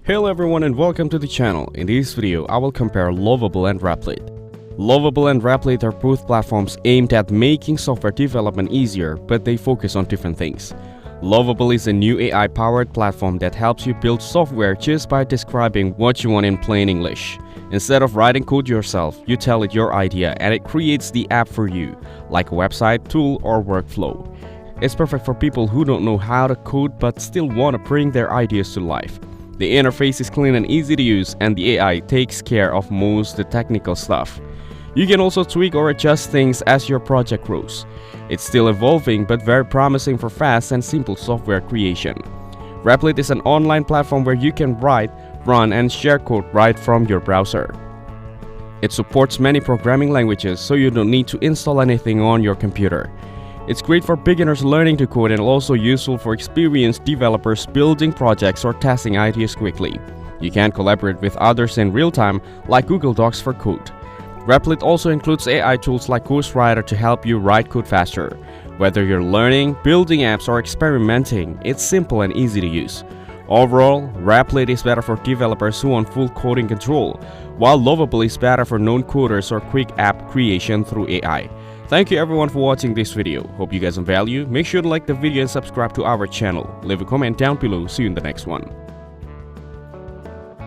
Hello everyone and welcome to the channel. In this video, I will compare Lovable and Replit. Lovable and Replit are both platforms aimed at making software development easier, but they focus on different things. Lovable is a new AI-powered platform that helps you build software just by describing what you want in plain English. Instead of writing code yourself, you tell it your idea and it creates the app for you, like a website, tool, or workflow. It's perfect for people who don't know how to code but still want to bring their ideas to life. The interface is clean and easy to use, and the AI takes care of most of the technical stuff. You can also tweak or adjust things as your project grows. It's still evolving but very promising for fast and simple software creation. Replit is an online platform where you can write, run, and share code right from your browser. It supports many programming languages, so you don't need to install anything on your computer. It's great for beginners learning to code and also useful for experienced developers building projects or testing ideas quickly. You can collaborate with others in real time, like Google Docs for code. Replit also includes AI tools like Ghostwriter to help you write code faster. Whether you're learning, building apps, or experimenting, it's simple and easy to use. Overall, Replit is better for developers who want full coding control, while Lovable is better for non-coders or quick app creation through AI. Thank you everyone for watching this video. Hope you guys found value. Make sure to like the video and subscribe to our channel. Leave a comment down below. See you in the next one.